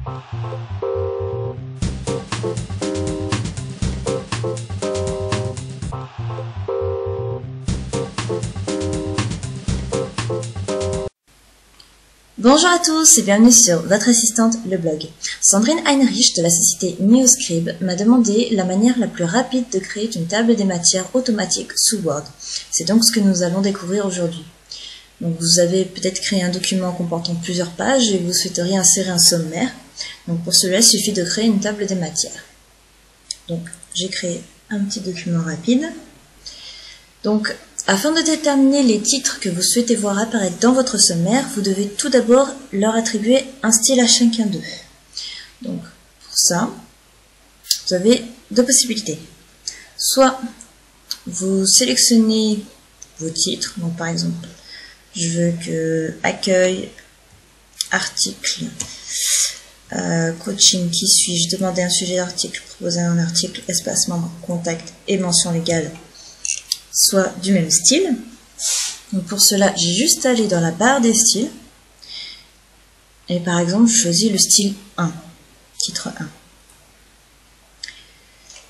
Bonjour à tous et bienvenue sur votre assistante le blog. Sandrine Heinrich de la société Neoscribe m'a demandé la manière la plus rapide de créer une table des matières automatique sous Word. C'est donc ce que nous allons découvrir aujourd'hui. Donc vous avez peut-être créé un document comportant plusieurs pages et vous souhaiteriez insérer un sommaire. Donc pour cela, il suffit de créer une table des matières. Donc j'ai créé un petit document rapide. Donc afin de déterminer les titres que vous souhaitez voir apparaître dans votre sommaire, vous devez tout d'abord leur attribuer un style à chacun d'eux. Donc pour ça, vous avez deux possibilités. Soit vous sélectionnez vos titres, donc par exemple, je veux que accueil, article, coaching, qui suis-je, demander un sujet d'article, proposer un article, espace membre, contact et mention légale soit du même style. Donc pour cela, j'ai juste à aller dans la barre des styles et par exemple, je choisis le style 1, titre 1.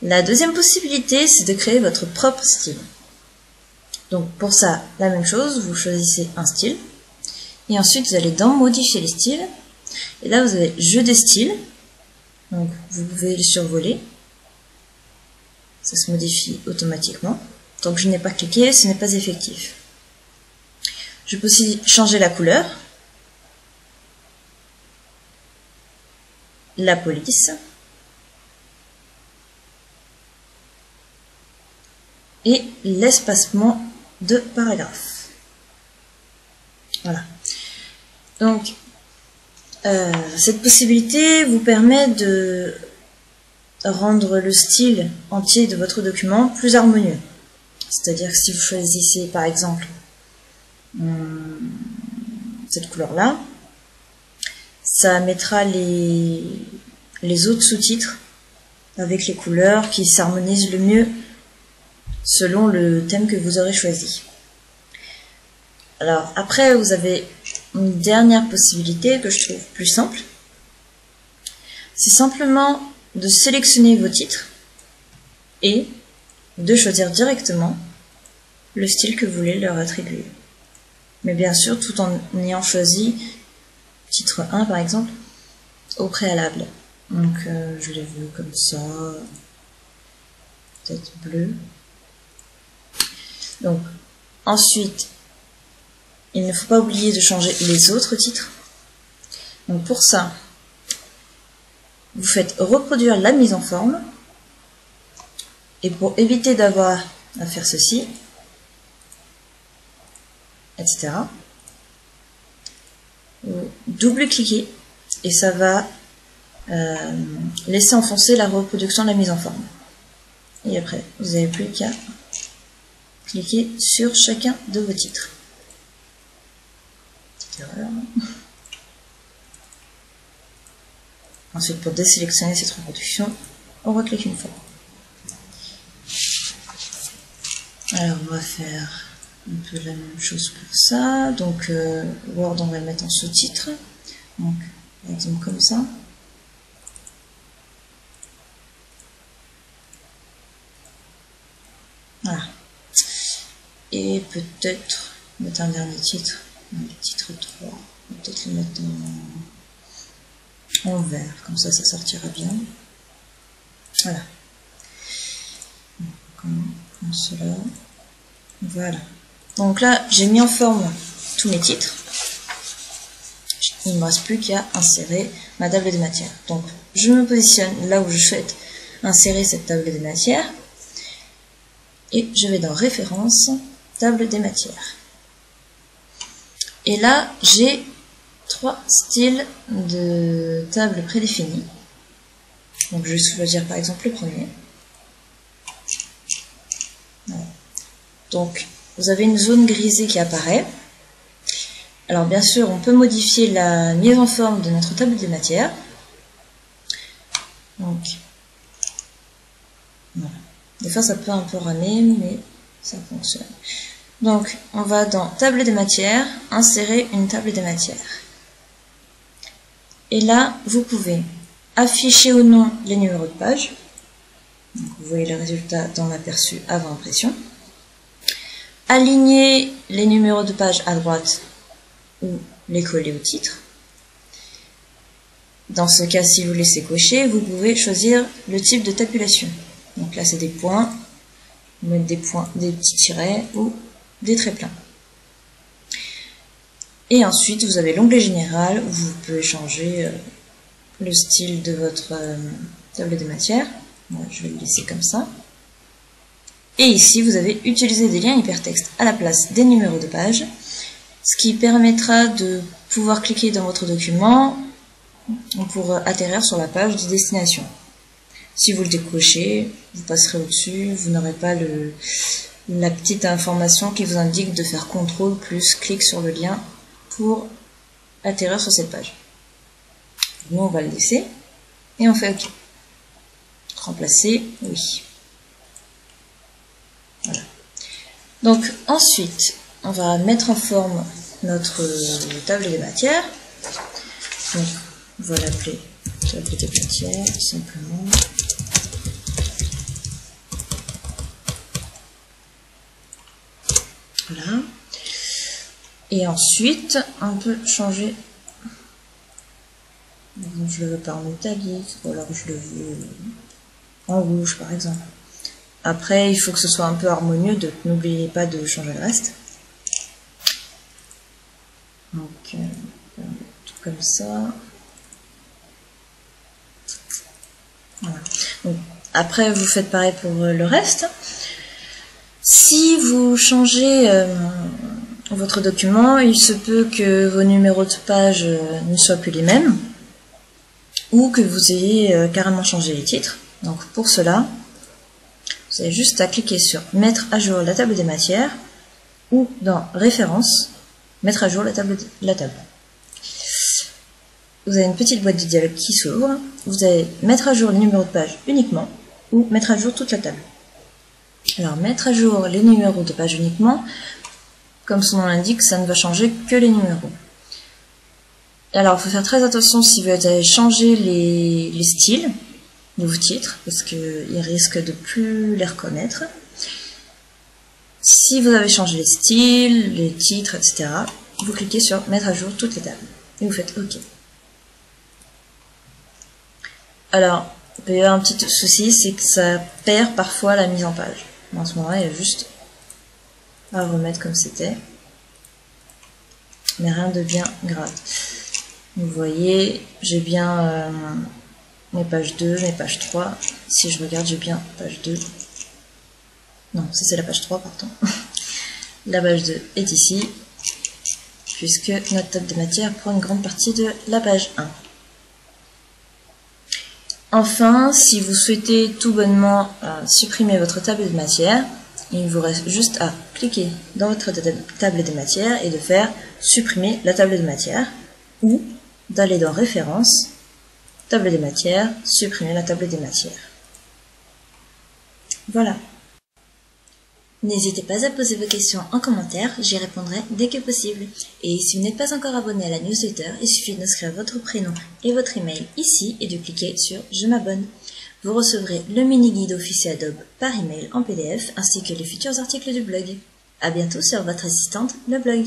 La deuxième possibilité, c'est de créer votre propre style. Donc pour ça, la même chose, vous choisissez un style et ensuite vous allez dans modifier les styles et là vous avez jeu des styles, donc vous pouvez le survoler, ça se modifie automatiquement. Tant que je n'ai pas cliqué, ce n'est pas effectif. Je peux aussi changer la couleur, la police et l'espacement de paragraphe. Voilà. Donc, cette possibilité vous permet de rendre le style entier de votre document plus harmonieux. C'est-à-dire que si vous choisissez par exemple cette couleur-là, ça mettra les autres sous-titres avec les couleurs qui s'harmonisent le mieux selon le thème que vous aurez choisi. Alors après, vous avez une dernière possibilité que je trouve plus simple. C'est simplement de sélectionner vos titres et de choisir directement le style que vous voulez leur attribuer. Mais bien sûr, tout en ayant choisi titre 1 par exemple au préalable. Donc je l'ai vu comme ça, peut-être bleu. Donc ensuite, il ne faut pas oublier de changer les autres titres. Donc pour ça, vous faites reproduire la mise en forme. Et pour éviter d'avoir à faire ceci, etc., vous double-cliquez et ça va laisser enfoncer la reproduction de la mise en forme. Et après, vous n'avez plus qu'à cliquer sur chacun de vos titres. Petite erreur. Ensuite, pour désélectionner cette reproduction, on reclique une fois. Alors on va faire un peu la même chose pour ça. Donc Word, on va le mettre en sous-titre. Donc par exemple comme ça. Voilà. Et peut-être mettre un dernier titre, le titre 3. On va peut-être le mettre en vert, comme ça sortira bien. Voilà. Comme cela. Voilà. Donc là, j'ai mis en forme tous mes titres. Il ne me reste plus qu'à insérer ma table des matières. Donc, je me positionne là où je souhaite insérer cette table des matières. Et je vais dans Références, table des matières. Et là, j'ai 3 styles de table prédéfinis. Donc, je vais choisir par exemple le premier. Voilà. Donc, vous avez une zone grisée qui apparaît. Alors, bien sûr, on peut modifier la mise en forme de notre table des matières. Donc, voilà. Des fois, ça peut un peu ramer, mais ça fonctionne. Donc, on va dans Table des matières, insérer une table des matières. Et là, vous pouvez afficher ou non les numéros de page. Donc, vous voyez le résultat dans l'aperçu avant impression. Aligner les numéros de page à droite ou les coller au titre. Dans ce cas, si vous laissez cocher, vous pouvez choisir le type de tabulation. Donc là, c'est des points, vous mettez des points, des petits tirets ou des traits pleins. Et ensuite, vous avez l'onglet général où vous pouvez changer le style de votre table des matières. Moi, je vais le laisser comme ça. Et ici, vous avez utilisé des liens hypertextes à la place des numéros de page, ce qui permettra de pouvoir cliquer dans votre document pour atterrir sur la page de destination. Si vous le décrochez, vous passerez au-dessus, vous n'aurez pas la petite information qui vous indique de faire CTRL plus clic sur le lien pour atterrir sur cette page. Nous, on va le laisser et on fait OK. Remplacer, oui. Voilà. Donc ensuite, on va mettre en forme notre table des matières. Donc, on va l'appeler table des matières, simplement. Voilà. Et ensuite, on peut changer. Je le veux pas en italique, ou alors je le veux en rouge par exemple. Après, il faut que ce soit un peu harmonieux, donc n'oubliez pas de changer le reste. Donc, tout comme ça. Voilà. Donc, après, vous faites pareil pour le reste. Si vous changez votre document, il se peut que vos numéros de page ne soient plus les mêmes, ou que vous ayez carrément changé les titres. Donc pour cela, vous avez juste à cliquer sur mettre à jour la table des matières, ou dans références, mettre à jour la table. Vous avez une petite boîte de dialogue qui s'ouvre, vous allez mettre à jour les numéros de page uniquement, ou mettre à jour toute la table. Alors mettre à jour les numéros de page uniquement, comme son nom l'indique, ça ne va changer que les numéros. Alors il faut faire très attention si vous allez changer les styles de vos titres, parce qu'ils risquent de plus les reconnaître. Si vous avez changé les styles, les titres, etc., vous cliquez sur mettre à jour toutes les tables et vous faites OK. Alors, il peut y avoir un petit souci, c'est que ça perd parfois la mise en page. En ce moment-là, il y a juste à remettre comme c'était, mais rien de bien grave. Vous voyez, j'ai bien mes pages 2, mes pages 3. Si je regarde, j'ai bien page 2. Non, ça c'est la page 3, pardon. La page 2 est ici, puisque notre table des matières prend une grande partie de la page 1. Enfin, si vous souhaitez tout bonnement supprimer votre table de matières, il vous reste juste à cliquer dans votre table des matières et de faire supprimer la table de matières, ou d'aller dans références, table des matières, supprimer la table des matières. Voilà. N'hésitez pas à poser vos questions en commentaire, j'y répondrai dès que possible. Et si vous n'êtes pas encore abonné à la newsletter, il suffit d'inscrire votre prénom et votre email ici et de cliquer sur « Je m'abonne ». Vous recevrez le mini-guide officiel Adobe par email en PDF ainsi que les futurs articles du blog. À bientôt sur votre assistante, le blog.